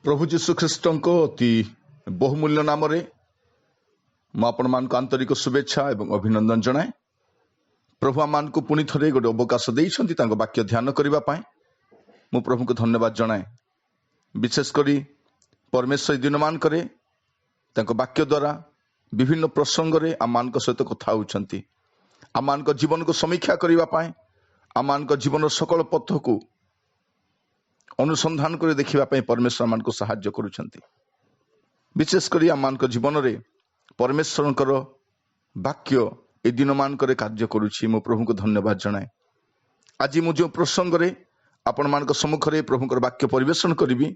प्रभु जीशु ख्रीष्ट अति बहुमूल्य नाम आपण मान आंतरिक शुभेच्छा और अभिनंदन जनाए। प्रभु आम को पुणी थे गोटे अवकाश देते वाक्य ध्यान करने मु प्रभु को धन्यवाद जनाए। विशेषकर परमेश्वर दिन मान वाक्य द्वारा विभिन्न प्रसंग में आम सहित कथा होती आम जीवन को समीक्षा करने आम जीवन सकल पथ को अनुसंधान कर देखा परमेश्वर आम को साहाय्य करुछंती। विशेषकर आम जीवन में परमेश्वर वाक्य ए दिन मानक कार्य करुछि। मो प्रभु को धन्यवाद जनाए। आज मु जो प्रसंग रे आपण मान सम्मुख में प्रभु वाक्य परिवेशन करी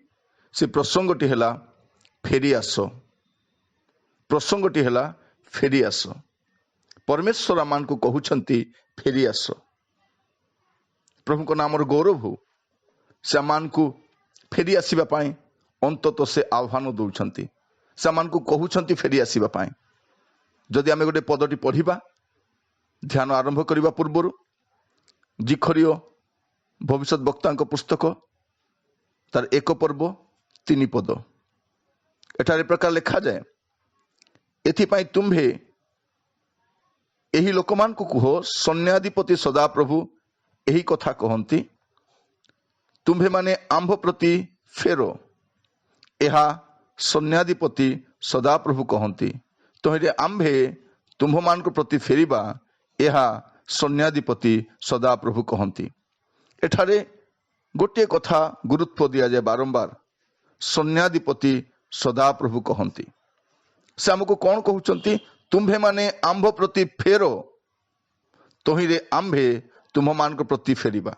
से प्रसंगटी है फेरी आस। प्रसंगटी है फेरी आस। परमेश्वर आम को कहउछंती फेरी आस। प्रभु को नाम गौरव हो। से आम को फेरी आसवा अंततः से आह्वान दौरान से आम को कहउछंती फेरी आसवा। जदि आम गोटे पदटी पढ़ा ध्यान आरंभ करने पूर्व जिखरियो भविष्य वक्ता पुस्तक तार 1 पर्व 3 पद एठारे प्रकार लिखा जाए, एथिपाई तुम्भे एही लोक मान को कुह सैन्याधिपति सदाप्रभु एही कथा कहती, तुम्भे माने आंभ प्रति फेरो एहा सैन्याधिपति सदाप्रभु कहती। तोहरे आंभे तुम्भ मान प्रति फेरिबा एहा सैन्याधिपति सदाप्रभु कहती। एठारे गोटे कथा गुरुत्व दिया जाए बारंबार, सैन्याधिपति सदाप्रभु कहती। से आमको कौन कहउछंती? तुम्भे माने आंभ प्रति फेरो तोहिरे आंभे तुम्भ मान प्रति फेरिबा।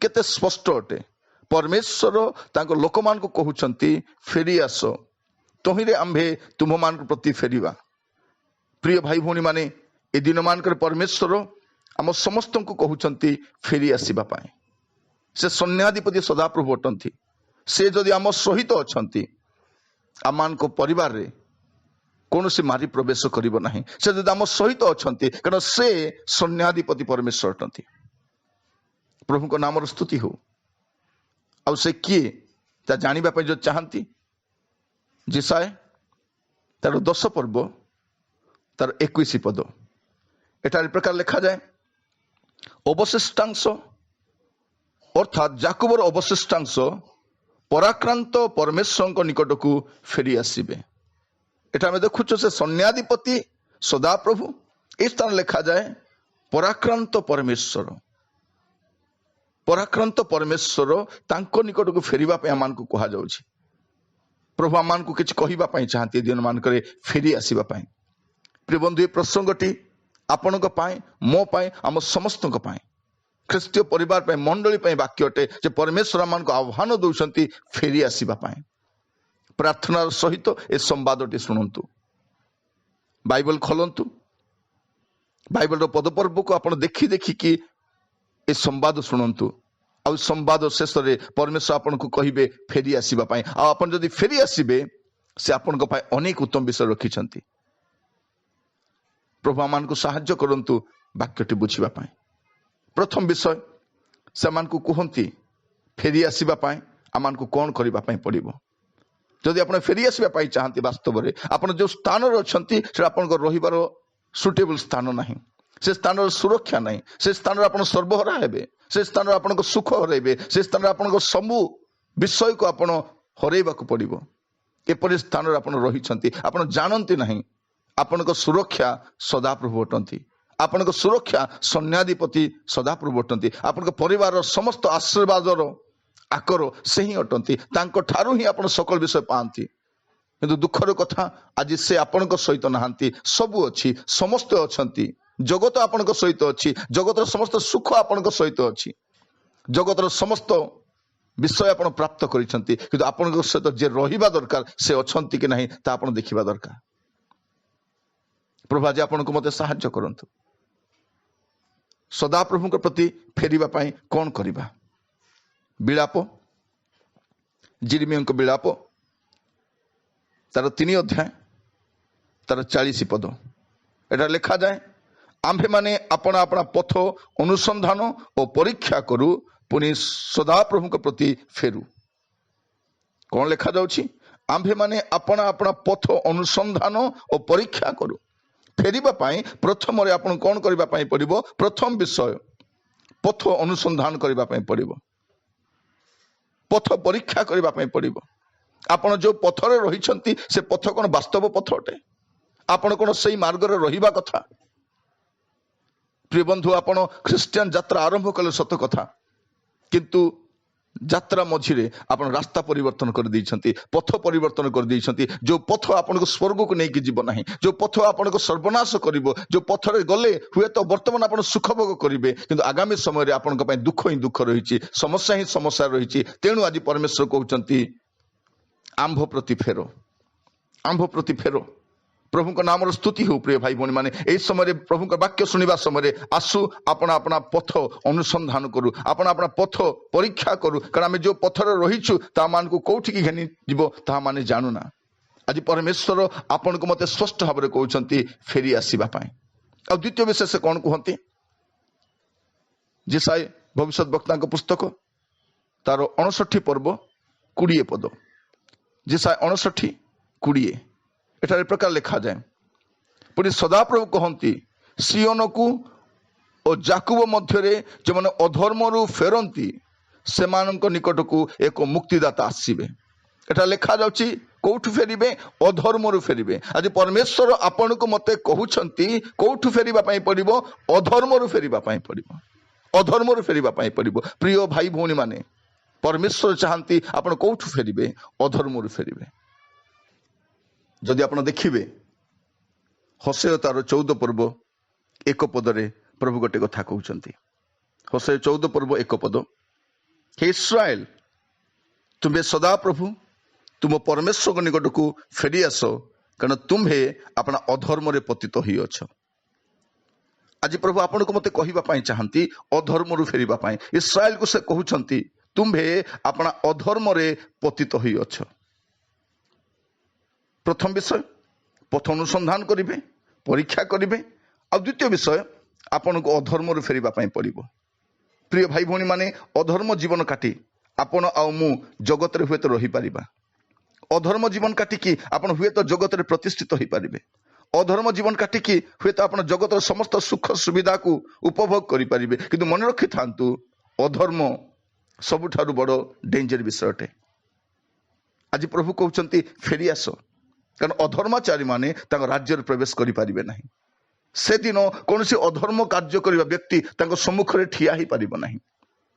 केते स्पष्ट अटे। परमेश्वर तांको लोक मान को कहउछंती फेरी आस तोहिरे आंभे तुम्भ मान प्रति फेरिबा। प्रिय भाई भौणी माने ए दिन मानकर परमेश्वर आम समस्त को कहउछंती फेरी आसीबा पाए। से सैन्याधिपति सदाप्रभु अटंती। से जदि आम सहित अछंती आम को परिवार रे कौन से मारी प्रवेश करिबो नाही। से जदि आम सहित अछंती कारण से सैन्याधिपति परमेश्वर अटंती। प्रभु को नाम स्तुति हो। आउ से किए ता जानिबा पय जो चाहती जिसाए तार 10 पर्व तार 21 पद एटार प्रकार लिखा जाए, अवशिष्टांश अर्थात जाकुबर अवशिष्टांश पराक्रांत परमेश्वर निकट को फेरी आसबे। एटा में देखुच से सैन्याधिपति सदाप्रभु इस स्थान लिखा जाए पराक्रांत परमेश्वर। पराक्रांत परमेश्वर तांको निकट को फेरिबा पे आमान को कहा जाउछि। प्रभु आमान को किछ कहिबा पई चाहती दिन मान करे फेरी आसीबा पई। प्रिय बंधु ए प्रसंगटी आपण को पाए मो पाए आम समस्त को पाए ख्रीस्टीय परिवार पे मंडली पे वाक्य अटे जे परमेश्वर आमान को आह्वान दउछंती फेरी आसीबा पाए। प्रार्थना सहित ए संवादटी सुनंतु। बाइबल खोलंतु। बाइबल रो पद पर्व को आपण देखि देखि कि ए संवाद शुणु। आ संवाद शेष में परमेश्वर आपन को कहिबे फेरी आसीबा पाए। आ आपन जदि फेरी आसीबे से आपन को पाए अनेक उत्तम विषय रखिछंती। प्रभु आमान को साहाय्य करंतु वाक्यटी बुझिबा पाए। प्रथम विषय से आमान को कहंती फेरी आसीबा पाए आमान को कौन करबा पाए पड़िबो। जदि आपन फेरी आसीबा पाए चाहती वास्तव में आपन जो स्थान रे अछंती से आपन को रहिबार सुटेबल स्थान नहीं। से स्थान सुरक्षा नहीं। से स्थान आप सर्वहरा हेबे। से स्थान आप सुख हरइबे। से स्थान आप सबू विषय को आप हरइबा पड़ो। एपरी स्थान आप रही आप जानती नहीं। आपण सुरक्षा सदाप्रभु अटंती। आपण सुरक्षा सैन्याधिपति सदाप्रभु अटंती। आपण परिवार समस्त आशीर्वाद आकर से ही अटंती। तांको ठारू ही आप सकल विषय पाती। किंतु दुखर कथा आज से आपण सहित नहांती। सबू अच्छी समस्त अछंती। जगत आपण सहित अच्छी। जगतर समस्त सुख आपण सहित अच्छी। जगतर समस्त विषय आपण प्राप्त करिसंती। किंतु आपण सहित जे रहिबा दरकार से अछंती कि नहीं ता आपण देखिबा दरकार। प्रभु आज आपण को मते साहाय्य करंतु। सदाप्रभु के प्रति फेरिबा पाई कौन करिबा। विलाप जिरमिया विलाप तार 3 अध्याय तार 40 पद एटा लिखा जाए, आम्भे माने अपना अपना पथ अनुसंधान और परीक्षा करू पुनि सदाप्रभु के प्रति फेरू। कौन लिखा जाउछि आम्भे माने अपना अपना पथ अनुसंधान और परीक्षा करू फेरिबा पाई प्रथम रे आपण कौन करबा पाई पड़िबो प्रथम विषय पथ अनुसंधान करबा पाई पड़िबो पथ परीक्षा करबा पाई पड़िबो आपण जो पथरे रहिछंती से पथ कोन वास्तव पथ अटे आपण कोन सही मार्ग रे रहिबा कथा प्रिय बंधु आपण ख्रिस्टियन यात्रा आरंभ कले सत कथा किंतु यात्रा मझिरे आपण रास्ता परिवर्तन कर दैछंती पथ परिवर्तन कर दैछंती जो पथ आपण को स्वर्ग को नहीं जीव नहीं जो पथ आपण को सर्वनाश करिवो जो पथरे गले हुए तो वर्तमान आपण सुख भोग करिवे किंतु आगामी समय रे आपण को पय दुख ही दुख रहिछि समस्या ही समस्या रहिछि तेणु आज परमेश्वर कहउचंती आंभ प्रति फेरो आंभ प्रति फेरो प्रभु का नाम स्तुति हो प्रिय भाई भौणी माने एई समय प्रभु का वाक्य सुनिबा समय आसु अपना अपना पथ अनुसंधान करू अपना अपना पथ परीक्षा करू कारण आम जो पथरे रहीछु ता मान को कोठी की घेनी जीवो ता माने जानू ना आज परमेश्वर आपण को मते स्पष्ट भाव में कहउचंती फेरी आसीबा पाए आ द्वितीय विषय से कौन कहंती जेसाई भविष्यत वक्ता को पुस्तक तार 59 पर्व 20 पद जेसाई 59 20 एठारे प्रकार लिखा जाए पुणी सदाप्रभु कहती सियोन को और जाकुब मध्य जो मैंने अधर्म फेरती से निकट को एक मुक्तिदाता आसवे एटा लिखा जाउछि कौठु फेरिबे अधर्म फेरिबे आज परमेश्वर आपण को मते कहउछंती कौठु फेरिबा पई पड़िबो अधर्म फेरिबा पई पड़िबो अधर्म फेरिबा पई पड़िबो प्रिय भाई भौणी माने परमेश्वर चाहती आपण कौठु फेरिबे अधर्म फेरिबे जदि आपण देखिबे होसेय तार 14 पर्व 1 पदरे प्रभु गोटे कथा कहउछंती होसेय 14 पर्व 1 पद हे इस्राएल तुम्हें सदा प्रभु तुम परमेश्वर को निकट को फेरी आस कारण तुम्हें अपना अधर्म रे पतित ही अछ आज प्रभु आपण को मते कहिबा पई चाहंती अधर्म रु फेरिबा पई इस्राएल को से कहउछंती तुम्हें अपना अधर्म रे पतित ही अछ प्रथम विषय पथ अनुसंधान करेंगे परीक्षा करेंगे और द्वितीय विषय आपण को अधर्म फेरिबा पई पड़िबो प्रिय भाई भौणी माने अधर्म जीवन काटी आपण आ मु जगत रे हुए तो रही पारिबा अधर्म जीवन काटी कि आपण हुए तो जगत रे प्रतिष्ठित होई पारिबे अधर्म जीवन काटी कि हुए तो आपण जगत रे समस्त सुख सुविधा को उपभोग करि पारिबे किंतु मन रखि थांतु अधर्म सबुठारु बड़ डेंजर विषय अटे आज प्रभु कहउचंती फेरी आस कारण अधर्माचारी माने राज्य प्रवेश करें ना से दिन कौन सी अधर्म कार्य करने व्यक्ति सम्मुख में ठिया ही पार ना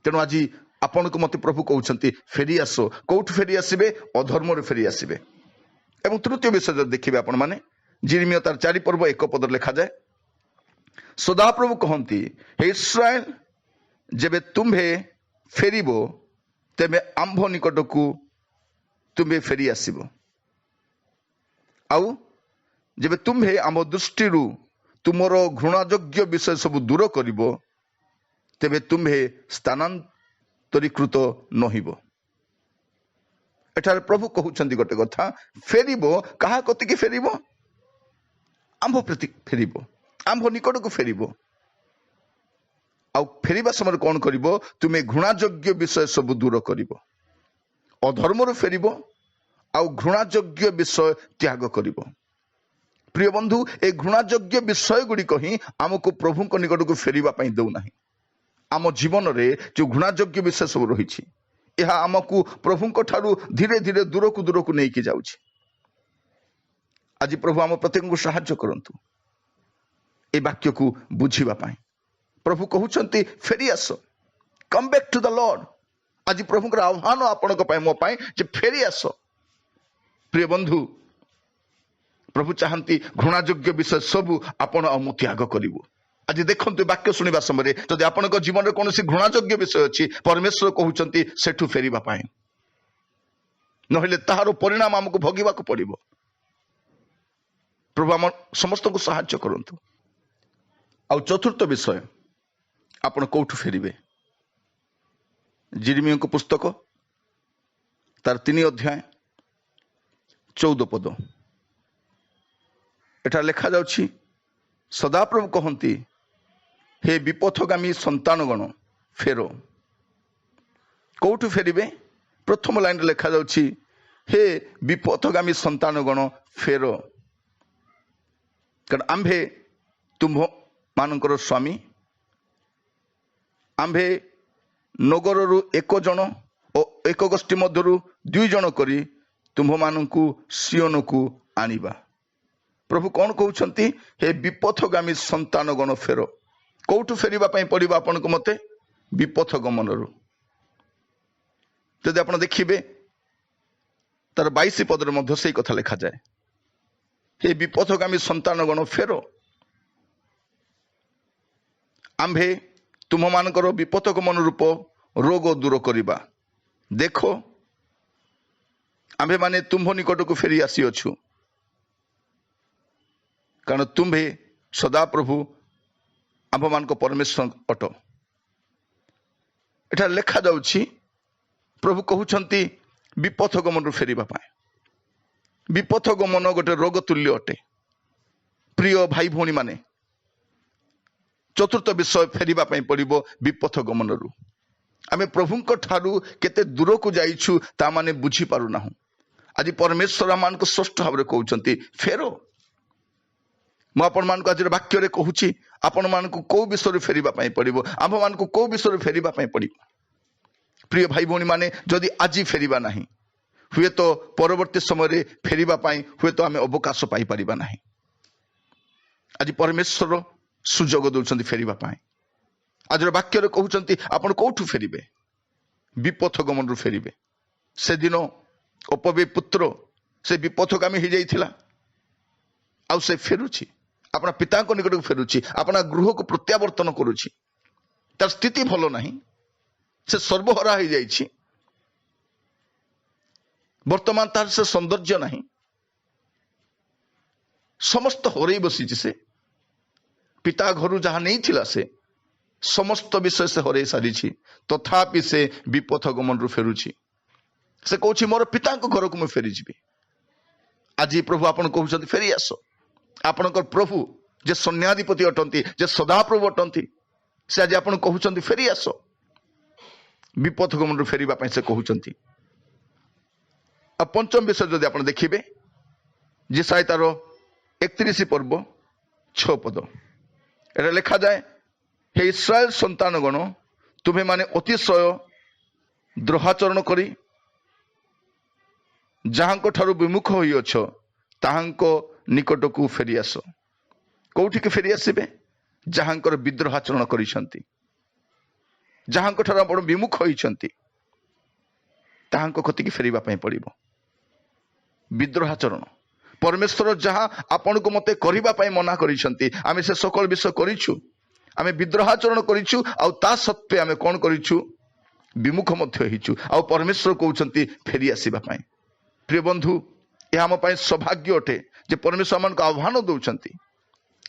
तेणु आज आपण को मत प्रभु कहते फेरी आस कौट फेरी आसबे अधर्म फेरी आसबे एवं तृतीय विषय देखिए आपण मैंने जिर्मिया तार 4 पर्व 1 पद लिखा जाए सदाप्रभु कहती हे इस्राएल जेबे तुम्हे फेरिबो तेबे आंभ निकट को तुम्हें फेरी आसबो आउ जब तुम्हें आम दृष्टि तुमर घृणायोग्य विषय सब दूर करिबो तेबे तुम्हें स्थानांतरीकृत नहिबो एठारे प्रभु कहउछंती गोटे कथा फेरिबो कहा कतिके फेरिबो आंभ प्रति फेरिबो आंभ निकट को फेरिबो आउ फेरिबा समय कौन करिबो तुम्हें घृणायोग्य विषय सब दूर करिबो अधर्म फेरिबो आउ घृणायोग्य विषय त्याग करिबो प्रिय बंधु ए घृणायोग्य विषय गुड़िक ही आमको प्रभु निकट को फेरिबा पई दउ नाही आम जीवन रे जो घृणायोग्य विषय सब रही यह आमको प्रभु ठारू धीरे धीरे दूर को नहीं कि जाउछि आज प्रभु आम प्रत्येक को सहाय्य करंतु ए वाक्य को बुझिबा पई प्रभु कहउछंती फेरी आस come back to the lord आज प्रभु का आह्वान आपणक पई मो पई जे फेरी आस प्रिय बंधु प्रभु चाहती घृणायोग्य विषय सबू आपण मु त्याग करिवो आज देखंतु वाक्य सुनिबा समय जदि आपणक जीवन रे कोनोसी घृणायोग्य विषय अछि परमेश्वर कहउचंती सेठु फेरिबा पाए नहले ताहारो परिणाम हमको भोगिबाको पड़िबो प्रभु हम समस्त को सहाय्य करंतु आ चतुर्थ विषय आपण कोठु फेरिबे जिर्मिया को पुस्तक तार 3 अध्याय 14 पद एटा लिखा जाउछि सदाप्रभु कहती हे विपथगामी संतानगण फेरो कौटू फेरिबे प्रथम लाइन लिखा जाउछि हे विपथगामी संतानगण फेर, कारण आम्भे तुम्भ मानकर स्वामी, आम्भे नगररू एक जन और एक गोष्ठी मध्यरू 2 जन करी तुम्भ मानकु सियोन को आनिबा। प्रभु कौन कहउछंती? हे विपथगामी संतानगण फेर। कौटू फेरिबा पई पड़िबा आपनको मते? विपथ गमनरू। जदि आपण देखिबे तार 22 पदरे मध्य सेई कथा लिखा जाए, हे विपथगामी संतानगण फेर, आम्भे तुम मानकर विपथ गमन रूप रोग दूर करिबा। देखो आम्भे माने तुम्भ निकट को फेरी आसी अछु, कारण तुम्भे सदा प्रभु आम्भ मान परमेश्वर अट। एठा लेखा जाउछि प्रभु कहउछंती विपथ गमन रु फेरिबा पाए। विपथ गमन गोटे रोग तुल्य अटे। प्रिय भाई भौणी माने, चतुर्थ विषय फेरिबा पाई पड़िबो विपथ गमन रु। आमे प्रभुंक ठारू केते दूर को जाइछु ता माने बुझी पारु नाहु। आज परमेश्वर मान को स्पष्ट भाव कहउछंती फेरो। मु आपण मान को आज वाक्य रे कहूची आपण मान को को विषय फेरिबा पाई पड़िबो, आम मान को को विषय फेरिबा पाई पड़िबो। प्रिय भाई भौणी माने, जदि आज फेरिबा नाही, हुए तो परवर्ती समय फेरिबा पाई हुए तो आमे अवकाश पाई परिबा नाही। आज परमेश्वर सुजोग दउछंती फेरिबा पाई। आज वाक्य रे कहउछंती आपण कोठू फेरिबे? विपथ गमन रु फेरिबे। से दिन अपवे पुत्र से विपथगामी हो जाइथिला, आउ से फेरुछि, अपना पिता को निकट को फेरुछि, अपना गृह को प्रत्यावर्तन करुछि। तार स्थिति भलो नाही, से सर्वहरा हो जाइछि। वर्तमान तार से सौंदर्य नाही, समस्त हरई बसीछि। से पिता घरु जहाँ नहीं थिला से समस्त विषय से हरई सारिछि, तथापि से विपथ गमन रु फेरुछि। से कहूछि मोर पिता को घर को मैं फेरी जीवी। आज प्रभु आपण कहउछंती फेरी आसो। आपणकर प्रभु जे सन्याधिपति अटंती, जे सदा प्रभु अटंती, से आज आपण कहउछंती फेरी आसो। विपथ गमन रु फेरिबा पई से कहउछंती। आ पंचम विषय जदि आपण देखिबे, जेसाई तार 31 पर्व 6 पद, एटा लिखा जाए, हे इस्राएल संतानगण, तुम्हें माने अतिशय द्रोहाचरण करी जहांको ठारू विमुख होई अछो ताहांको निकट को फेरी आसो। कोठी के फेरी आसीबे? जहांकर विद्रोहाचरण करिसंती, जहांको ठारू आपण विमुख होइछंती, ताहांको कति के फेरिबा पई पड़िबो। विद्रोहाचरण परमेश्वर जहां आपण को मते करिबा पई मना करिसंती, आमे से सकल विषय करिछु, आमे विद्रोहाचरण करिछु, आ ता सत्वे आमे कोन करिछु? विमुख मध्य हिचु। आ परमेश्वर कहउछंती फेरी आसीबा पई। प्रिय बंधु, यह आम पाई सौभाग्य अटे जे परमेश्वर मान को आह्वान दउछंती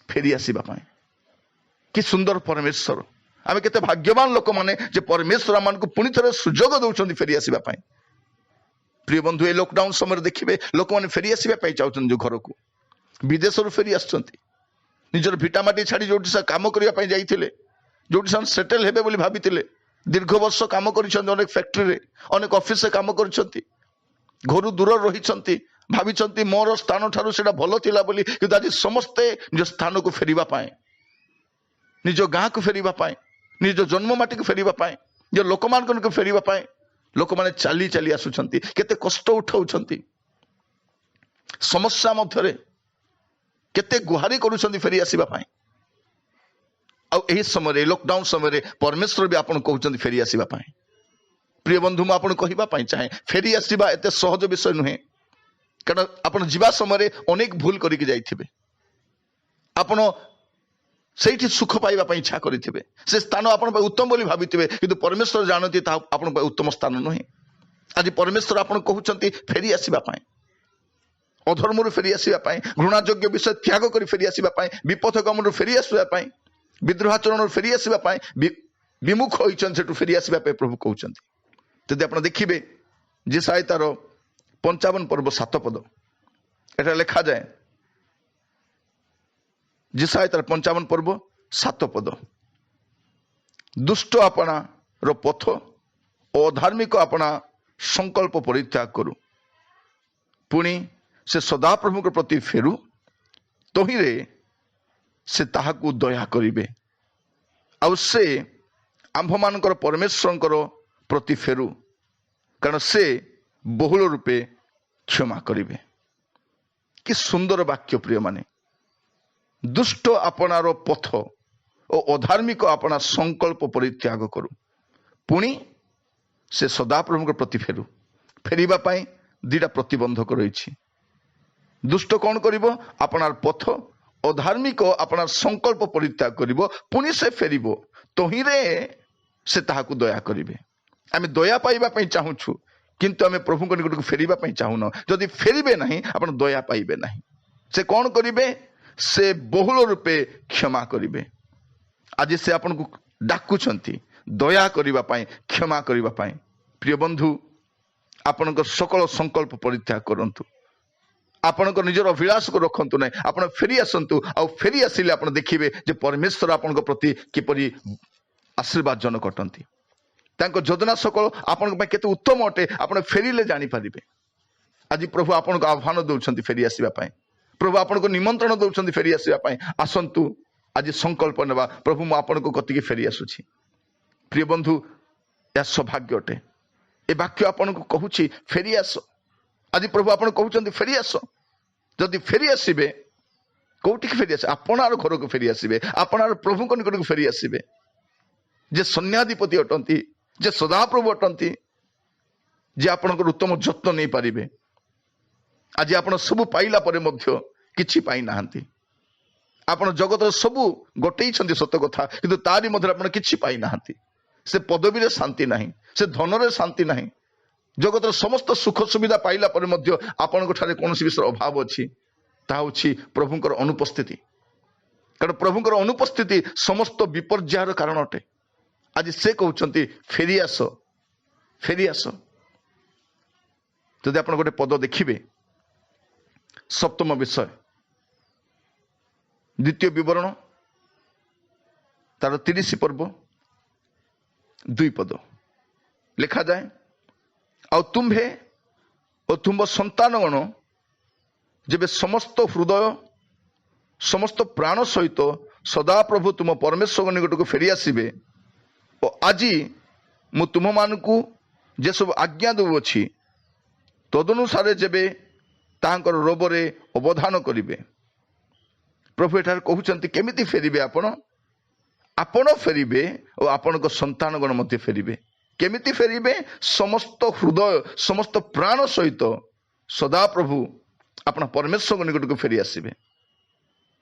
फेरी आसीबा पाई। कि सुंदर परमेश्वर! आमे केते भाग्यवान लोक माने जे परमेश्वर मान को पुनि थरे सुजोग दउछंती फेरी आसीबा पाई। प्रिय बंधु, ए लॉकडाउन समय देखिबे लोक माने फेरी आसीबा पाई चाउछन जो घर को, विदेश रु फेरी आछंती। निजर भिटामाटी छाड़ी जोटी से काम करिया पाई जाइथिले, जोटी सन सेटल हेबे बोली भाबिथिले, दीर्घ वर्ष काम करिसंती, अनेक फैक्ट्री रे अनेक ऑफिस से काम करिसंती, घर दूर रही भावी मोर स्थान ठारू सेटा भल थिला बोली, किंतु आज समस्ते निज स्थान को फेरिबा पाए, निज गाँ को फेरिबा पाए, निज जन्म माटी को फेरिबा पाए, निज लोक मान को फेरिबा पाए लोक माने चाली चाली आसुछंती, केते कष्ट उठाउछंती, समस्या मध्यरे केते गुहारी करूछंती फेरी आसीबा पाए। आ एही समय लॉकडाउन समय परमेश्वर भी आपन कहउछंती फेरी आसीबा पाए। प्रिय बंधु, मु आपन कहिबा पाई चाहे फेरी आसीबा एते सहज विषय नुहे, कारण आपन जीवा समय अनेक भूल करिक जाइथिबे, आपन सेठी सुख पाइबा पाई इच्छा करिथिबे, से स्थान आपन पे उत्तम बोली भाबिथिबे, किंतु परमेश्वर जानती ता आपन पे उत्तम स्थान नुहे। आज परमेश्वर आपन कहउछंती फेरी आसीबा पाई, अधर्म रु फेरी आसीबा पाई, घृणा योग्य विषय त्याग करी फेरी आसीबा पाई, विपथ गमन रु फेरी आसीबा पाई, विद्रोहाचरण रु फेरी आसीबा पाई, विमुख होइछन सेटु फेरी आसीबा पाई प्रभु कहउछंती। जदि आपण देखिबे जेसाई तार 55 पर्व 7 पद, एटा लिखा जाए, जेसाई तार 55 पर्व 7 पद, दुष्ट आपना रो पथ, अधार्मिक आपना संकल्प परित्याग करू, पुणी से सदाप्रभु प्रति फेरु तहिरे से ताहाकु दया करिवे आउ से आंभ मानकर परमेश्वरंकर प्रति फेरु कारण से बहुल रूपे क्षमा करिवे। कि सुंदर वाक्य प्रिय माने। दुष्ट आपणार पथ और अधार्मिक आपना संकल्प परित्याग करू पुणी से सदाप्रभु प्रति फेरु। फेरिबा पाई दीटा प्रतिबंधक रही। दुष्ट कौन करिवो आपनार पथ अधार्मिक आपनार संकल्प परित्याग करिवो पुणी से फेरिबो तहिरे से ताहाकु दया करिवे। आमे दया पाइबा पई चाहूछु किंतु आमे प्रभु निकट को फेरिबा पई चाहून। जदि फेरिबे नहीं आपण दया पाइबे नहीं। से कौन करिवे से बहुल रूपे क्षमा करिवे। आज से आपन को डाकुछंती दया करिबा पई क्षमा करिबा पई। प्रिय बंधु आपण सकल संकल्प परित्याग करंतु। आपण निजर अभिलाष को रखंतु नहीं। आपण फेरी आसंतु आ फेरी आसिले आपण देखिबे जे परमेश्वर आपण प्रति किपरि आशीर्वाद जनक अटंती। तांको योजना सकल आपण पई केते उत्तम अटे आपण फेरिले जानि पारिबे। आज प्रभु आपण को आह्वान दउछंती फेरी आसीबा पई। प्रभु आपण को निमंत्रण दउछंती फेरी आसीबा पई। आसंतु आज संकल्प नेबा प्रभु मु आपण को कति के फेरी आसुछि। प्रिय बंधु या सौभाग्य अटे। ए वाक्य आपण को कहूछि फेरी आस। आज प्रभु आपण कहउछंती फेरी आस। जदि फेरी आसीबे कोउठी के फेरी आसे आपणार घर को फेरी आसीबे आपणार प्रभु को निकट को फेरी आसीबे जे सन्याधिपति अटंती जे सदाप्रभु अटंती जे आपणकर उत्तम जत्न नहीं पारिबे। आज आपण सब पाइला परे मध्य किछि पाई नाहंती। आपण जगत सबु गोटेई छंती सत कथा किंतु तारी मध्य आपण किछि पाई नाहंती। से पदवी रे शांति नहीं से धन रे शांति नहीं। जगत समस्त सुख सुविधा पाइला परे मध्य आपण ठारे कोनोसी विषय अभाव अछि ता होछि प्रभुकर अनुपस्थिति। कारण प्रभुकर अनुपस्थिति समस्त विपर्यायर कारण अटे। आज से कहउछंती फेरी आस फेरी आस। जदि आपण गोटे पद देखिबे सप्तम विषय द्वितीय विवरण तार 30 पर्व 2 पद लिखा जाए आ तुम्भे और तुम संतानगण जेबे समस्त हृदय समस्त प्राण सहित सदा प्रभु तुम परमेश्वर निकट को फेरी आसीबे और आज मु तुम मानकु जे सब आज्ञा देउछि तदनुसारे जेबे तांकर रोबरे अवधान करिवे। प्रभु एठार कहउछंती केमिति फेरिबे आपण फेरिबे और आपण संतानगण मध्य फेरिबे। केमिति फेरिबे समस्त हृदय समस्त प्राण सहित सदा प्रभु अपना परमेश्वर निकट को फेरी आसीबे।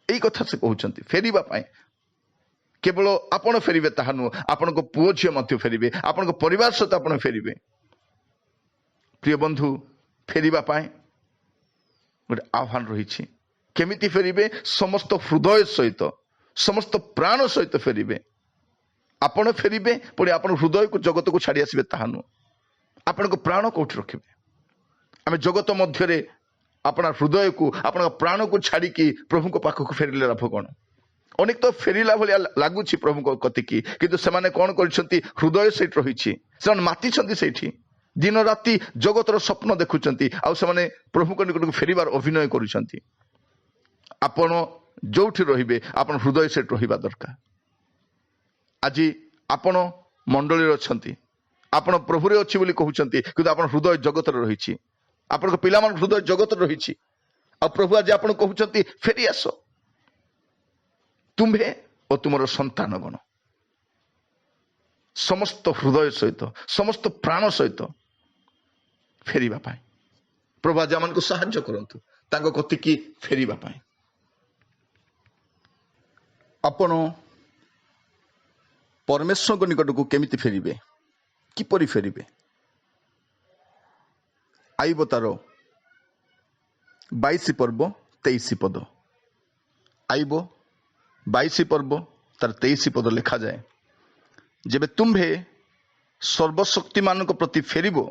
एई कथा से कहउछंती फेरिबा पाए केवल आपण फेरिबे ताहा नु आपण को पुओ झियो मध्य फेरिबे आपण को परिवार सहित आपण फेरिबे। प्रिय बंधु फेरिबा पाए गोटे आह्वान रही। केमिति फेरिबे समस्त हृदय सहित समस्त प्राण सहित फेरिबे। आपण फेरिबे पुणी आपण हृदय को जगत को छाड़ी आसबे ताहा नु आपण को प्राण कोठी रखिबे। आमे जगत मध्य अपना हृदय को आपण प्राण को छाड़ी की प्रभु को पाख को फेरिले लाभ कोन। अनेक तो फेरिला भलिया लागुछि प्रभु को कतिकी किंतु से माने कोन करछंती हृदय सेठ रहिछि से माती छंती सेठी दिन राति जगतर स्वप्न देखुचंती आ से माने प्रभु को निकट को फेरिबार अभिनय करूछंती। आपण जोठी रहिबे आपण हृदय सेठ रहिबा दरकार। आज आपण मंडली अछंती आपण प्रभु रे अछि बोली कहउचंती किंतु आपण हृदय जगत रे रहिछि आपण को पिला मान हृदय जगत रे रहिछि आ प्रभु आज आपण कहउचंती फेरी आसो तुम्भे और तुमर संतानगण समस्त हृदय सहित समस्त प्राण सहित फेरिबा पाए। प्रभु आज आमान को सहाय्य करंतु तांको कतिकी फेरिबा पाए। आपण परमेश्वर को निकट को केमिति फेरिबे किपरि फेरिबे आइब तार 22 पर्व 23 पद आइब 22 पर्व तार 23 पद लिखा जाए जेबे तुम्भे सर्वशक्तिमान को प्रति फेरिबो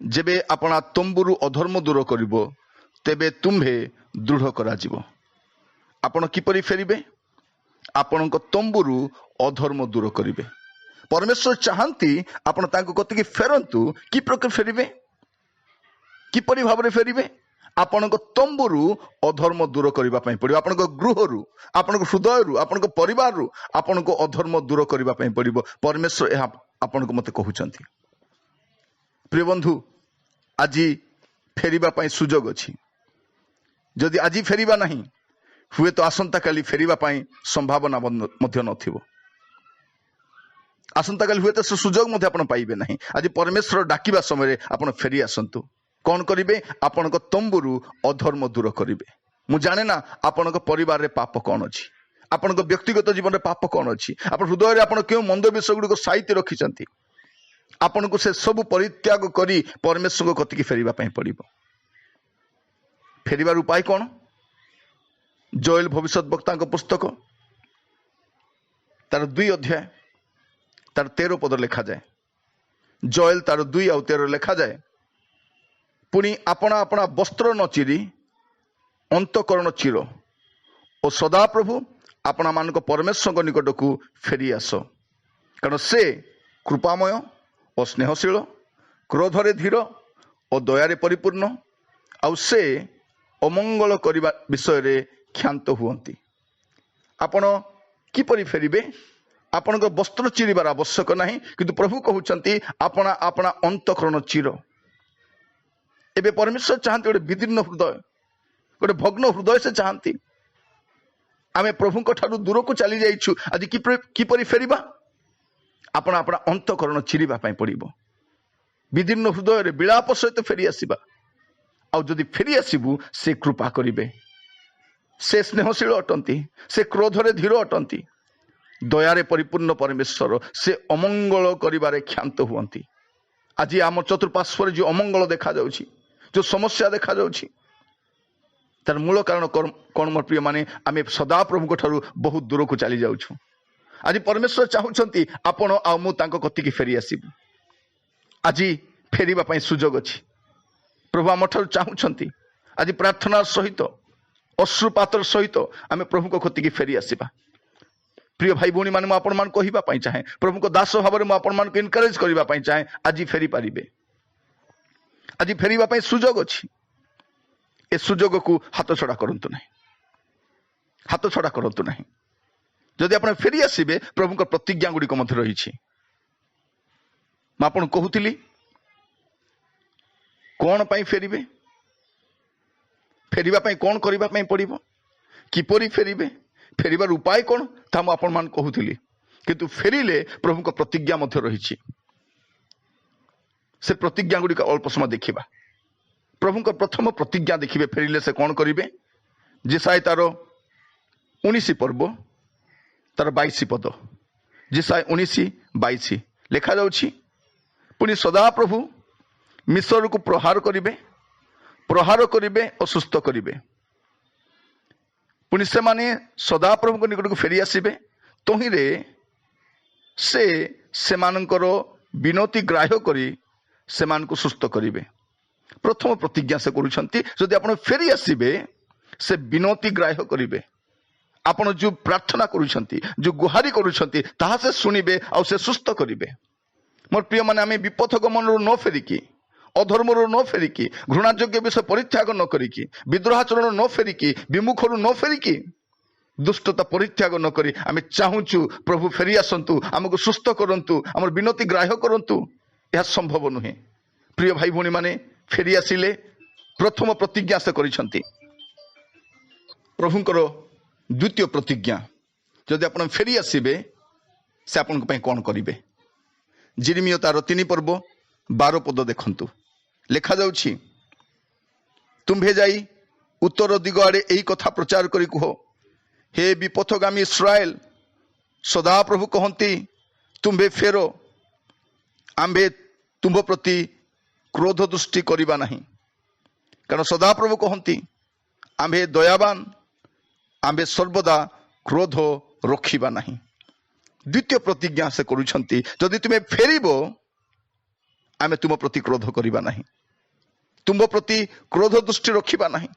जेबे अपना तंबुरु अधर्म दूर करिबो तेबे तुम्भे दृढ़ करा जिवो। आपण किपरि फेरिबे आपण तंबुरु अधर्म दूर करिवे। परमेश्वर चाहती आपण तांको कतिकी फेरंतु कि प्रकार फेरिबे किपरि भाबरे फेरिबे आपणक तंबुरु अधर्म दूर करबा पई पड़िबो आपणक गृहरु आपणक हृदयरु आपणक परिवाररु आपणक अधर्म दूर करबा पई पड़िबो परमेश्वर एहा आपणक मते कहउचंती। प्रिय बंधु आजी फेरिबा पई सुजोग अछि जदि आजी फेरिबा नाही हुए तो आसंता काली फेरिबा पई संभावना मध्य नथिबो आसंता काली हुए तो सुजोग मध्य आपण पाइबे नाही। आज परमेश्वर डाकिबा समय आपण फेरी आसंतु कौन करिवे आपणक तंबुरु अधर्म दूर करिवे। मु जाने ना आपणक परिवार रे पाप कौन अछि आपणक व्यक्तिगत जीवन रे पाप कौन अछि आपण हृदय रे आपण केउ मंद विषय गुडी को साइति रखिचंती आपणको से सब परित्याग करी परमेश्वर को कतिकी फेरिबा पई पड़िबो। फेरिबार उपाय कौन जोएल भविष्यत वक्ता पुस्तक तार 2 अध्याय तार 13 पद लिखा जाए जोएल तार 2 और 13 लिखा जाए पुणी अपना अपना वस्त्र न चिरी अंतकरण चिर और सदा प्रभु अपना मान परमेश्वर निकट को फेरी आस कारण से कृपामय और स्नेहशील क्रोधरे धीर और दयारे परिपूर्ण आउ से अमंगल करने विषय रे क्षांत हुअंती। आपण किपरि फेरिबे आपण वस्त्र चिरिबार आवश्यक नहीं किंतु प्रभु कहउचंती अपना अपना अंतकरण चिर। एबे परमेश्वर चाहते गोटे विदीर्ण हृदय गोटे भग्न हृदय से चाहती आमे प्रभु ठारू दूर को चली जाइछु आज किपरि फेरिबा आपण अपना अंतकरण चिरिबा पई पड़िबो विदीर्ण हृदय रे विलाप सहित फेरी आसीबा आउ जदि फेरी आसीबु से कृपा करिवे से स्नेहशील अटंती से क्रोधरे धीर अटंती दयारे परिपूर्ण परमेश्वर से अमंगल करिबारे क्षांत हुअंती। आज आम चतुर्पार्श्वर जो अमंगल देखा जाउछि जो समस्या देखा जाउछि तार मूल कारण कौन मोर प्रिय माने आमे सदा प्रभु ठारू बहुत दूर को चली जाउछु। आज परमेश्वर चाहुचंती आपण आ मु तांको कतिकी फेरी आसीबु आज फेरिबा पई सुजोग अछि प्रभु आम ठारू चाहुचंती आज प्रार्थना सहित अश्रुपातर सहित आमे प्रभु को कतिकी फेरी आसीबा। प्रिय भाई भौणी माने आपण मान कहिबा पई चाहे प्रभु को दास भाबरे मु आपण मान को इनकरेज करिबा पई चाहे आज फेरी पारिबे आज फेरिबा पई सुजोग अछि ए सुजोग को हाथ छड़ा करंतु नहीं जदि आपण फेरी आसीबे प्रभु को प्रतिज्ञा गुडी को मध्य रही छी म आपण कहूतिली कौन पई फेरिबे फेरिबा पई कौन करिबा पई पड़िबो किपरि फेरिबे फेरिबार उपाय कौन ता मु आपण मान कहूतिली किंतु फेरिले प्रभु को प्रतिज्ञा मध्य रही छी से प्रतिज्ञा गुडी को अल्प समय देखिबा प्रभु को प्रथम प्रतिज्ञा देखिबे फेरिले से कौन करिबे जेसाई तार 19 पर्व तार 22 पद जेसाई 19-22 लिखा जाउछि पुणी सदा प्रभु मिस्र को प्रहार करिबे और सुस्थ करिबे पुणी से माने सदा प्रभु को निकट को फेरी आसीबे तोहिरे से सेमानकर विनती ग्राह्य करी सेमान को सुस्थ करिबे। प्रथम प्रतिज्ञा से करूछंती जदि आपण फेरी आसीबे से विनती ग्राह्य करिबे आपण जो प्रार्थना करूछंती जो गुहारी करूछंती ताहा से सुनिबे और से सुस्थ करिबे। मोर प्रिय माने आमे विपथ गमन न फेरिकी अधर्म न फेरिकी घृणायोग्य विषय परित्याग न करिकी विद्रोहाचरण न फेरिकी विमुखरू न फेरिकी दुष्टता परित्याग न करी आमे चाहूचु प्रभु फेरी आसंतु आमको सुस्थ करंतु आमर विनती ग्राह्य करंतु यह संभव नुहे। प्रिय भाई भौणी माने फेरी आसिले प्रथम प्रतिज्ञा से करिसंती प्रभुंकर द्वितीय प्रतिज्ञा जदि आपण फेरी आसीबे से आपण पई कोन करिवे जिरिमिया तार 3 पर्व 12 पद देखंतु लिखा जाउछि तुम्भे जाई उत्तर दिग आड़े एही कथा प्रचार करी कह हे विपथगामी इस्राएल सदा प्रभु कहंती तुम्भे फेरो आंबे तुम्भ प्रति क्रोध दृष्टि करिबा नहीं कारण सदा प्रभु कहंती आंबे दयावान आंबे सर्वदा क्रोध रखिबा नहीं। द्वितीय प्रतिज्ञा से करूछंती जदि तुम्हें फेरिबो आमे तुम प्रति क्रोध करिबा नहीं तुम प्रति क्रोध दृष्टि रखिबा नहीं।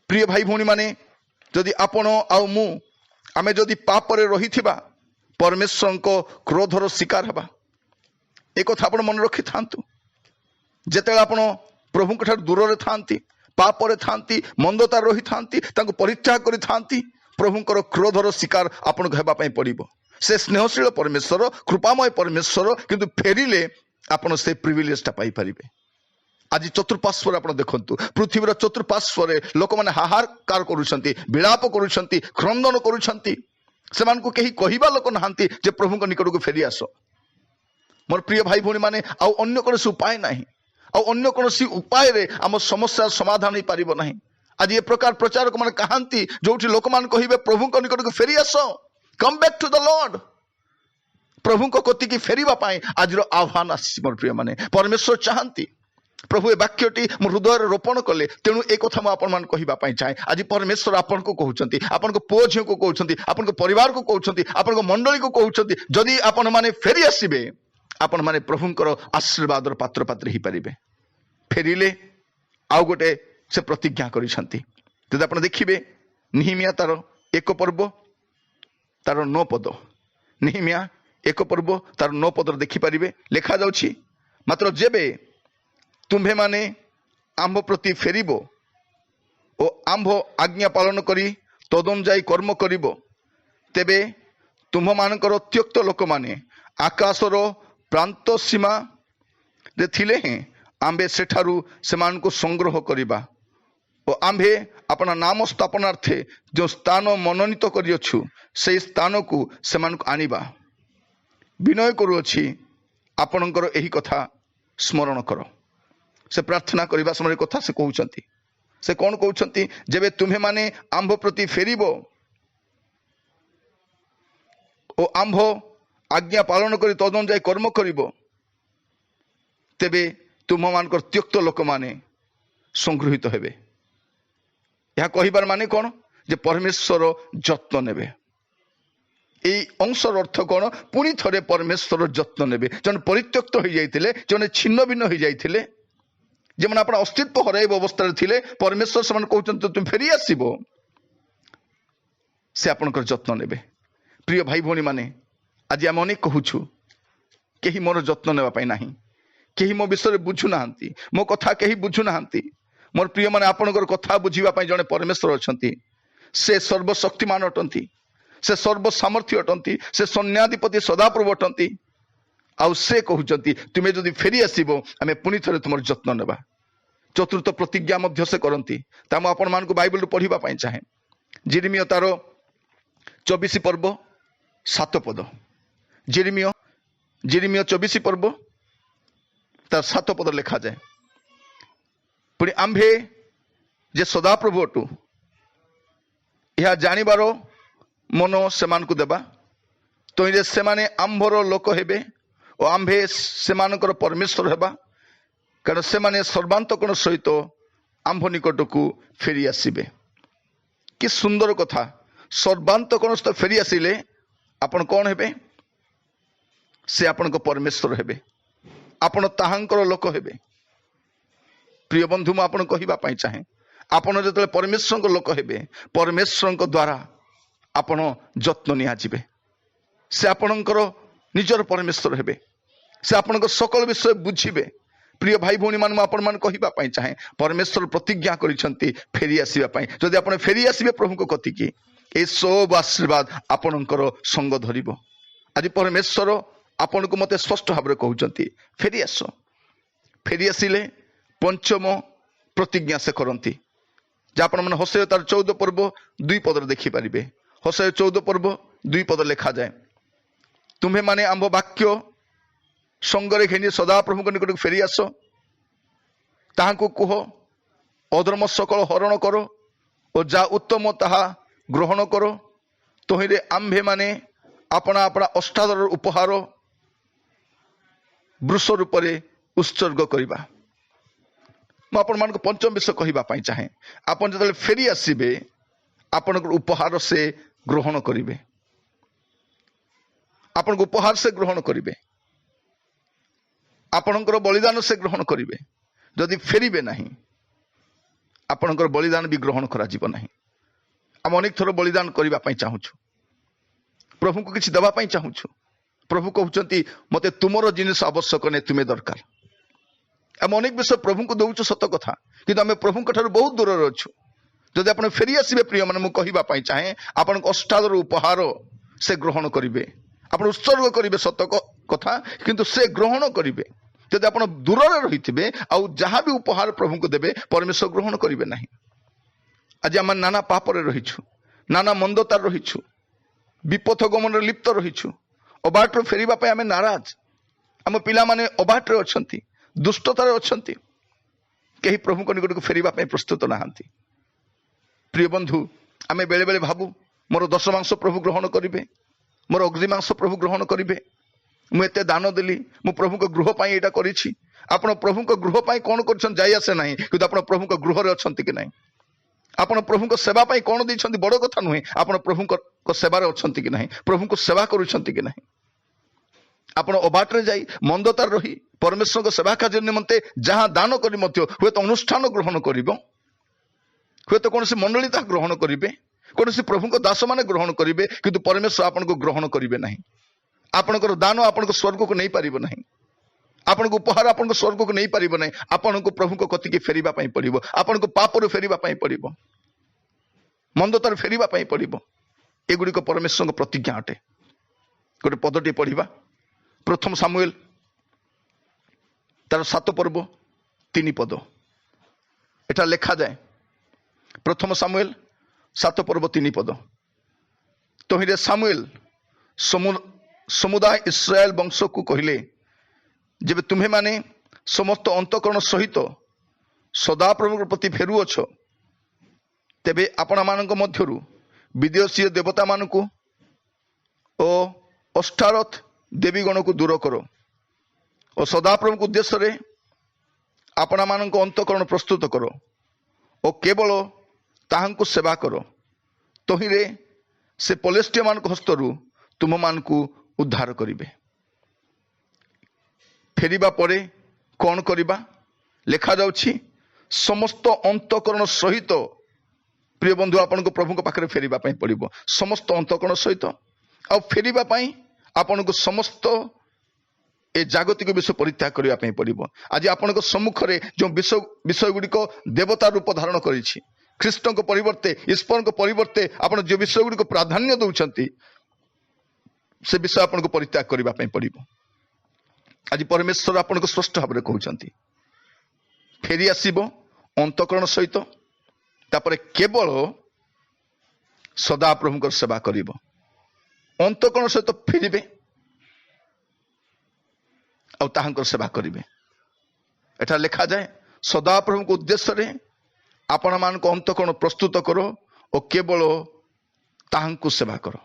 प्रिय भाई भौणी माने जदि आपण आ मु आमे जदि पापरे रहिथिबा परमेश्वर को क्रोधर शिकार हबा एक कथा आपण मन रखि थांतु जेतेला आपण प्रभु दूर थांती, पापरे थांती, मंदता रही थांती, परित्याग करि थांती, प्रभुंकर क्रोधर शिकार आपन हेबापई पड़िबो। से स्नेहशील परमेश्वर, कृपामय परमेश्वर, किंतु फेरिले आपण से प्रिविलेजटा पाई परिबे। आज चतुर्पार्श्वर आप देखंतु, पृथ्वीर चतुर्पार्श्वर लोक मैंने हाहाकार करुछंती, विलाप करुछंती, क्रंदन करुछंती, सेमानकु केही कहिबा लोक नहांती जे प्रभुଙ୍କ निकटକୁ फेरी आसो। मोर प्रिय भाई भौणी माने आउ अन्य कोनोसी उपाय नाही, आउ अन्य कोनोसी उपाय रे आम समस्या समाधान होई पारिबो नाही। आज ये प्रकार प्रचारक माने कहांती जोठी लोक मान कहिबे प्रभुଙ୍କ निकटକୁ फेरी आसो, come back to the lord, प्रभुଙ୍କ कतिकी फेरिबा पाई आजिर आह्वान आसी। मोर प्रिय माने परमेश्वर चाहंती, प्रभु ए वाक्यटी मो हृदय रोपण कले, तेणु एक कथा मु आपण मान कहिबा पाई चाहे। आज परमेश्वर आपण को कहउछंती, आपण को पुओ झियो को कहउछंती, आपण को परिवार को कहउछंती, आपण को मंडली को कहउछंती, जदि आपण माने फेरी आसीबे आपण माने प्रभुंकर आशीर्वादर पात्र पात्र ही परिबे। फेरिले आउ गोटे से प्रतिज्ञा करिसंती। जदि आपण देखिबे निहिमिया तार 1 पर्व तार 9 पद, निहिमिया 1 पर्व तार 9 पद देखि परिबे, लेखा जाउछि, मात्र जेबे तुम्भे माने आंभ प्रति फेरिबो ओ आंभ आज्ञा पालन करी तदनुजाई कर्म करिबो, तेबे तुम्भ मानकर त्यक्त लोक माने आकाशर प्रांत सीमा रे थिले हैं आंबे सेठारु सेमानकु संग्रह करिबा ओ आंभे अपना नाम स्थापनार्थे जो स्थान मनोनीत करियछु से स्थान को सेमानकु आनिबा। विनय करूअछि आपणकर एही कथा स्मरण करो। से प्रार्थना करबा समय कथा से कहउछंती, से कौन कहउछंती, जेबे तुम्हे माने आंभ प्रति फेरिबो ओ आंभ आज्ञा पालन करी तदनुजाई कर्म करिबो, तेबे तुम मानकर त्यक्त लोक माने संगृहित हेबे। यह कहिबार माने कौन, जे परमेश्वर जत्न नेबे। এই অংশর অর্থ কোন, পুনি থরে পরমেশ্বর যত্ন নেবে। জন পরিত্যক্ত হয়ে যাইতিলে, জন ছিন্ন ভিন্ন হয়ে যাইতিলে, যেমন আপনার অস্তিত্ব হরাইব অবস্থায় থিলে পরমেশ্বর সেমানে কହୁଛନ୍ତି তুমি ফেরি আসিব, সে আপনার যত্ন নেবে। প্রিয় ভাই ভৌণী মানে আজ আমি অনেক কহুছু, কেহি মোর যত্ন নেওয়া পাই ନାହିଁ, কেহি মো বিষয়ে বুঝু নাহান্তি, মো কথা কেহি বুঝু নাহান্তি। মোর প্রিয় মানে আপনার কথা বুঝিবা পাই জনে পরমেশ্বর অছন্তি, সে সর্বশক্তিমান অটন্তি, से सर्वसामर्थ्य अटंती, से सैन्याधिपति सदाप्रभु अटंती। आउ से कहउचंती तुमे जदि फेरी आसीबो आमे पुनी थरे तुमर जत्न नेबा। चतुर्थ प्रतिज्ञा मध्य से करंती, ता मु आपण मानकु बाइबल पढ़िबा पई चाहे। जेरेमिया तार 24 पर्व 7 पद, जेरेमिया 24 पर्व तार 7 पद लिखा जाए, पुणी आंभे जे सदाप्रभु अटु यह जानिबार मन सेमानकु देबा, तोइरे सेमाने आंभर लोक हेबे ओ आंभे सेमानकर परमेश्वर हेबा, कारण सेमाने सर्वांतकरण सहित आंभ निकटकू फेरी आसीबे। कि सुंदर कथा, सर्वांतकरण सहित फेरी आसिले आपण कौन हेबे, से आपण को परमेश्वर हेबे, आपण ताहांकर लोक हेबे। प्रिय बंधु मु आपण कहिबा पई चाहे, आपण जतले परमेश्वर को लोक हेबे, परमेश्वर को द्वारा आपण जत्न निया जिबे, से आपणकर निजर परमेश्वर हेबे, से आपणकर सकल विषय बुझिबे। प्रिय भाई भौणी मान आपण मान कहिबा पई चाहे, परमेश्वर प्रतिज्ञा करिसंती फेरी आसीबा पई। जदि आपण फेरी आसीबे प्रभु को कतिकी, ए सब आशीर्वाद आपणकर संग धरिबो। आज परमेश्वर आपण को मते स्पष्ट भाबरे कहउचंती फेरी आसो। फेरी आसिले पंचम प्रतिज्ञा से करंती, जे आपण मन होशे तार 14 पर्व 2 पद देखि पारिबे। होशे 14 पर्व 2 पद लिखा जाए, तुम्हें माने आंभ वाक्य संगरे घेनी सदा प्रभु को निकट फेरी आस, ताहाको कुह अधर्म सकल हरण करो और जा उत्तम ताहा ग्रहण करो, तोहिरे आंभे माने अपना अपना अष्टादर उपहार वृष रूपरे उत्सर्ग करिबा। मु आपण मान को पंचम विषय कहिबा पई चाहे, आपण जतले फेरी आसीबे आपण उपहार से ग्रहण करिवे, आपण उपहार से ग्रहण करिवे, आपणकर बलिदान से ग्रहण करिवे। जदि फेरिबे नहीं आपणकर बलिदान भी ग्रहण करा जिवो नहीं। हम अनेक थर बलिदान करिबा पई चाहूछु, प्रभु को किछि दबा पई चाहूछु। प्रभु कहउचंती मते तुमरो जिनिस आवश्यक नै, तुमे दरकार। आम अनेक विषय प्रभु को दौचु सत कथा किंतु आम प्रभु बहुत दूर अच्छु जदि आप फेरी आसबे प्रिय मैंने मुझे चाहे आपण अष्टादर उपहार से ग्रहण करेंगे आप उत्सर्ग करेंगे सत कथा किंतु से ग्रहण करेंगे जदि आप दूर रही थे आउ जहाँ भी उपहार प्रभु को देवे परमेश्वर ग्रहण करेंगे ना। आज आम नाना पापर रहीछु नाना मंदतार रहीछु विपथ गमन लिप्त रहीछु अबाटर फेरवा आम नाराज आम पिला माने अबाटर अच्छी दुष्टतार अच्छी कहीं प्रभु निकट को फेरवा प्रस्तुत नहांती। प्रिय बंधु आम बेले बेले भावु मोर दशमांश प्रभु ग्रहण करेंगे मोर अग्रिमांश प्रभु ग्रहण करेंगे मुझे दान देली मु प्रभु को गृह पाई एटा करिछि आपण प्रभु को गृह पाई कौन कर जाई आसे नहीं कि आपण प्रभु को गृह रे अछंती कि नहीं आपण प्रभु को सेवा पाई कौन दैछंती बड़ कथा नुहे आपण प्रभु को सेवा रे अछंती कि नहीं प्रभु को सेवा करूछंती कि नहीं आपण अबाटरे जाई मंदतार रही परमेश्वर को सेवा कार्य निमंते जहां दान करी मध्य हुए तो अनुष्ठान ग्रहण करिवो हुए तो कौन मंडली ता ग्रहण करेंगे कौन प्रभु को दास माने ग्रहण करेंगे किंतु परमेश्वर आपन को ग्रहण करेंगे नहीं आपणकर दान आपन को स्वर्ग को नहीं पारिबो नहीं आपन को उपहार आपन को स्वर्ग को नहीं पारिबो नहीं आपन को प्रभु को कति के फेरिबा पई पड़िबो आपन को पाप रो फेरिबा पई पड़िबो मंदतार फेरिबा पई पड़िबो एगुडी को परमेश्वर को प्रतिज्ञा अटे। गोटे पदटी पढ़िबा प्रथम सामुएल तार 7 पर्व 3 पद एटा लेखा जाए प्रथम सामुएल 7 पर्व 3 पद तहिरे सामुएल समुदाय इस्राएल वंश को कहले जब तुम्हें माने समस्त अंतकरण सहित सदाप्रभु प्रति फेरुअछ तेबे आपण मानक मध्यरु विदेशी देवता मानकु ओ अष्टारथ देवीगण को दूर करो और सदाप्रभु उद्देश्य रे आपण मानक अंतकरण प्रस्तुत करो और केवल ताहांकु सेवा करो तहिरे से पलेस्टिया मानक हस्तरु तुम मानकु उद्धार करिवे। फेरिबा परे कौन करिबा लेखा जाउछि समस्त अंतकरण सहित प्रिय बंधु आपन को प्रभु को पाखरे फेरिबा पई पड़िबो समस्त अंतकरण सहित आ फेरिबा पई आपन को समस्त ए जागतिक विषय परित्याग करिबा पई पड़िबो। आज आपन को सम्मुख रे जो विषय गुडी को देवता रूप धारण करिछि ख्रीष्ट को परिवर्ते ईश्वर को परिवर्ते आपन जो विषय गुडी को प्राधान्य दउछंती से विषय आपन को परित्याग करिबा पई पड़िबो। आज परमेश्वर आपन को स्पष्ट भाव कहउछंती फेरी आसीबो अंतकरण सहित तापरे केवल सदा प्रभु को सेवा करिबो अंतकरण सहित फेरिबे और ताहांकर सेवा करिबे। एटा लेखा जाए सदा प्रभु को उद्देश्य रे आपण मान को अंतकरण प्रस्तुत करो और केवल ताहांकु सेवा करो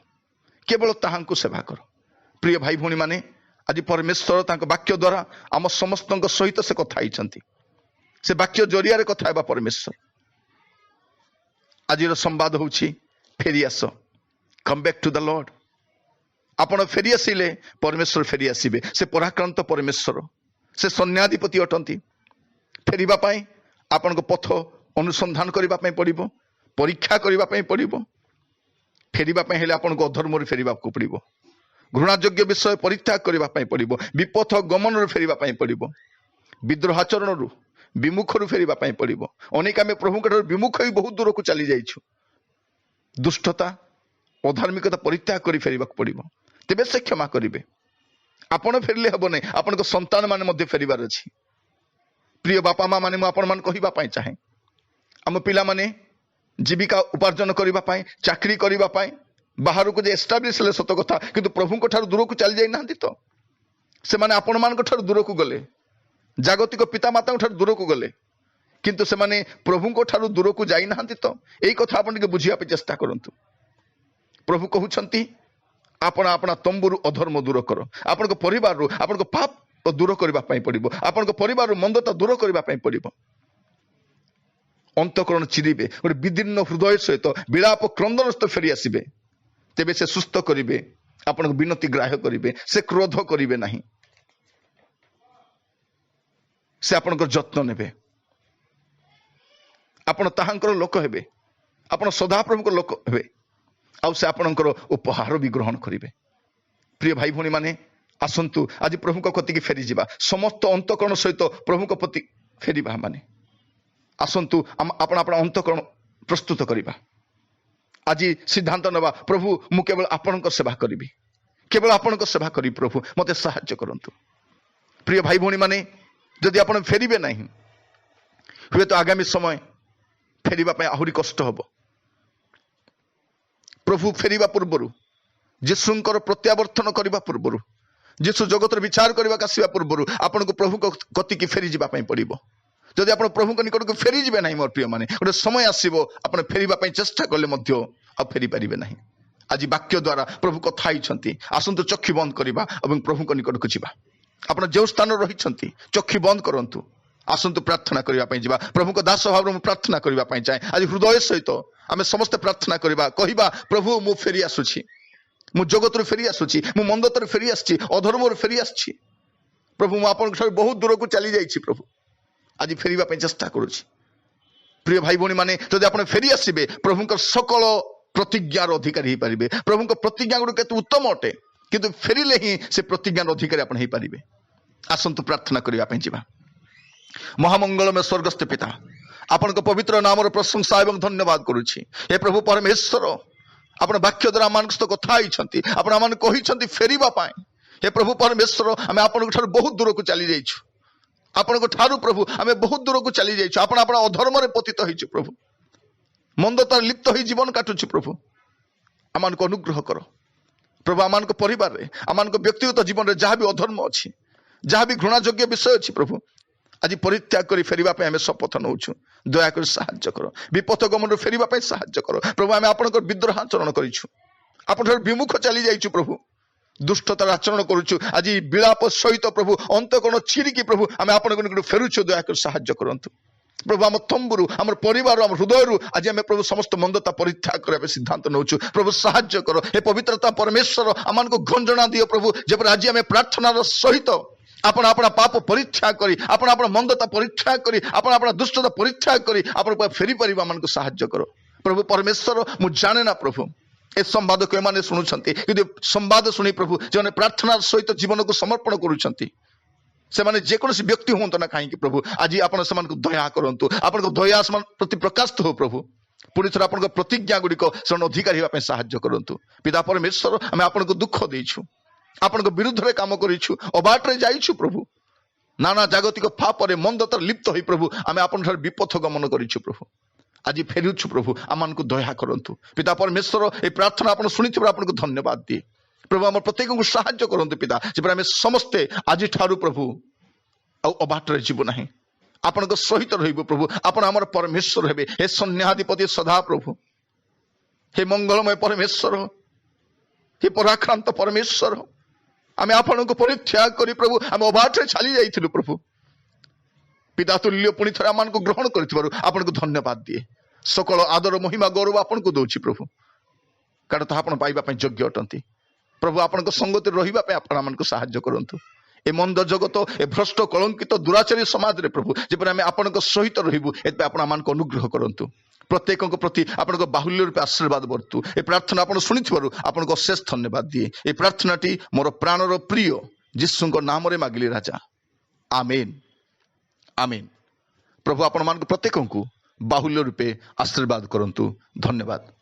केवल ताहांकु सेवा करो। प्रिय भाई भौणी माने आज परमेश्वर तांको वाक्य द्वारा आम समस्त सहित से कथा होइछंती से वाक्य जरिया रे कथा हेबा परमेश्वर। आज संवाद होछि फेरी आस come back to the lord आपण फेरी आसिले परमेश्वर फेरी आसीबे से पराक्रांत परमेश्वर से सन्याधिपति अटंती फेरिबा पई आपण को पथ अनुसंधान करिबा पई पड़िबो परीक्षा करिबा पई पड़िबो फेरिबा पई हेले आपण को अधर्म रे फेरिबा को पड़िबो घृणायोग्य विषय परित्याग करिबा पई पड़िबो विपथ गमन रे फेरिबा पई पड़िबो विद्रोहाचरण रु विमुख रु फेरिबा पई पड़िबो। अनेक आमे प्रभु के विमुख ही बहुत दूर को चली जाइछु दुष्टता अधार्मिकता परित्याग करि फेरिबा को पड़िबो तेबे से क्षमा करिवे आपण फेरले हबो नै आपण को संतान माने मध्य फेरिबार अछि। प्रिय बापा माँ माने मु आपण मान कहिबा पई चाहे आम पिला माने जीविका उपार्जन करिबा पई चाकरी करिबा पई बाहर को जे एस्टाब्लिश ले सत कथा किंतु प्रभु को ठार दूर को चली जाई नांती तो से माने आपण मान को ठार दूर को गले जागतिक पिता माता को ठार दूर को गले किंतु से माने प्रभु को ठार दूर को जाई नांती तो एई कथा आपण के बुझिया पे चेष्टा करंतु। प्रभु कहउछंती आपण आपना तंबुरु अधर्म दूर करो आपण को परिवार रु आपण को पाप दूर करबा पई पड़िबो आपण को परिवार रु मंदता दूर करबा पई पड़िबो अंतकरण चिरिबे गोटे विदीर्ण हृदय सहित विलाप क्रंदन सहित फेरी आसिबे तेबे से सुस्थ करिवे आपण को विनती ग्राह्य करिवे से क्रोध करिवे नाही से आपण को जत्न नेबे आपण ताहांकर लोक हेबे आपण सदा प्रभु को लोक हेबे आउ से आपणकर उपहार भी ग्रहण करिवे। प्रिय भाई भौणी माने आसंतु आज प्रभु कति फेरी जावा समस्त अंतकरण सहित प्रभु प्रति फेरिबा माने आसंतु आपण आपण अंतकरण प्रस्तुत करवा आज सिद्धांत नवा प्रभु मु केवल आपण सेवा करी केवल आपण सेवा करी प्रभु मते साहाय्य करंतु। प्रिय भाई भौणी माने जदि आपण फेरिबे नहीं हुए तो आगामी समय फेरिबा पय आहुरी कष्ट हबो। प्रभु फेरिबा पूर्वरु जीशुंकर प्रत्यावर्तन करबा पूर्वरु जीशु जगत विचार करबा आसीबा पूर्वरु आपण को प्रभु कति की फेरी जिबा पय पड़िबो। जदि आपण प्रभु को निकट को फेरी जिबे नहीं मोर प्रिय माने गोटे समय आसीबो आपण फेरिबा पय चेष्टा करले मध्य आ फेरी परिबे नहीं। आज वाक्य द्वारा प्रभु कथा आइछंती आसंतु चक्षु बंद करबा एवं प्रभु को निकट को जिबा। आपण जो स्थान रहिछंती चक्षु बंद करंतु आसंतु प्रार्थना करबा पय जिबा। प्रभु को दास भाव प्रार्थना करबा पय चाहे आज हृदय सहित आमे समस्त प्रार्थना करबा कहिबा प्रभु मु फेरी आसुछि मु जगत रो फेरी आसुछि मु मंदतर फेरी आछि अधर्म रो फेरी आछि प्रभु मु आपन सब बहुत दूर को चली जाइछि प्रभु आज फेरिबा पय चेष्टा करूछि। प्रिय भाई भौणी माने जदि आपण फेरी आसीबे प्रभु को सकल प्रतिज्ञार अधिकारी ही पारिबे। प्रभु को प्रतिज्ञा गुड केते उत्तम अटे किंतु फेरिले ही से प्रतिज्ञार अधिकारी आपण ही पारिबे। आसंतु प्रार्थना करबा पय जिबा। महामंगलमय स्वर्गस्थ पिता आपण को पवित्र नाम रो प्रशंसा एवं धन्यवाद करूछि। हे प्रभु परमेश्वर आपण वाक्य द्वारा मान सहित कथा आइछंती आपण मान कहिछंती फेरिबा पाए। हे प्रभु परमेश्वर आमे आपण ठार बहुत दूर को चली जाइछु आपण को ठारू प्रभु आमे बहुत दूर को चली जाइछु आपण आपण अधर्म रे पतित होइछु प्रभु मंदता लिप्त होई जीवन काटुछु प्रभु आमान को अनुग्रह करो प्रभु आमान को परिवार रे आमान को व्यक्तिगत जीवन रे जहाँ भी अधर्म अछि जहाँ भी घृणा योग्य विषय अछि प्रभु आज परित्याग करी फेरिबा पे आमे शपथ नउछु दया कर सहाय्य करो विपथ गमन फेरिबा पे सहाय्य करो प्रभु आमे आपण को विद्रोहाचरण करिछु आपण ठार विमुख चली जाइछु प्रभु दुष्टतार आचरण करुछु आज विलाप सहित प्रभु अंतकरण चिरिकी प्रभु आमे आपण को निकट फेरुछु दया कर सहाय्य करंतु प्रभु आम तंबुरु आम परिवार आम हृदय आज आम प्रभु समस्त मंदता परित्याग करबा सिद्धांत नउछु प्रभु सहाय्य करो। हे पवित्रता परमेश्वर आमान को गंजना दियो प्रभु जेपर आज आम प्रार्थनार सहित आपण आपण पाप परित्याग करी आपण आपण मंदता परित्याग करी आपण आपण दुष्टता परित्याग करी आपण फेरी परिबा मान को सहाय्य करो प्रभु परमेश्वर मु जाने ना प्रभु ए संवाद को एमाने सुनुछंती कि संवाद सुनी प्रभु जे प्रार्थनार सहित जीवन को समर्पण करूछंती से माने जेकोसी व्यक्ति होंतो ना कहीं प्रभु आज आपण समान को दया करंतु आपण को दया समान प्रति प्रकाशित हो प्रभु पुरी थर आपण को प्रतिज्ञा गुडी को सरण अधिकारी हेबा पे सहाय्य करंतु। पिता परमेश्वर हमें आपण को दुख देइछु आपण को विरुद्ध रे काम करिछु अबाट रे जाइछु प्रभु नाना जागतिक पाप रे मंदतर लिप्त होई प्रभु आमे आपण थर विपथ गमन करिछु प्रभु आज फेरुछु प्रभु आमान को दया करंतु। पिता परमेश्वर ए प्रार्थना आपण सुनिथिबा आपण को धन्यवाद दिए प्रभु आम प्रत्येक को सहाय्य करंतु पिता जे आमे समस्ते आज ठारू प्रभु अबाट रे जीव नाही आपण को सहित रहिबो प्रभु आपण हमर परमेश्वर हेबे। हे सन्याधिपति सदा प्रभु हे मंगलमय परमेश्वर हे पराक्रांत परमेश्वर आमे आपण को परित्याग करी प्रभु आमे अबाट रे चली जाइथिलु प्रभु पिता तुल्य पुणी थरे आमान को ग्रहण करथिबारु आपण को धन्यवाद दिए सकल आदर महिमा गौरव आपण को दोछि प्रभु कारण तो आपण पाइबा पय योग्य अटंती प्रभु आपण को संगति रहिबा पे आपण आमान को सहाय्य करंतु। ए मंद जगत ए भ्रष्ट कलंकित दुराचारी समाज रे प्रभु जेपर आमे आपण को सहित रहिबु एते आपण आमान को अनुग्रह करंतु प्रत्येक को प्रति आपण को बाहुल्य रूपे आशीर्वाद बरतु। ए प्रार्थना आपण सुनिथिबारु आपण को अशेष धन्यवाद दिए। ए प्रार्थनाटी मोर प्राणर प्रिय यीशु को नाम रे मागिली राजा आमेन आमेन। प्रभु आपण मान प्रत्येक को बाहुल्य रूपे आशीर्वाद करंतु। धन्यवाद।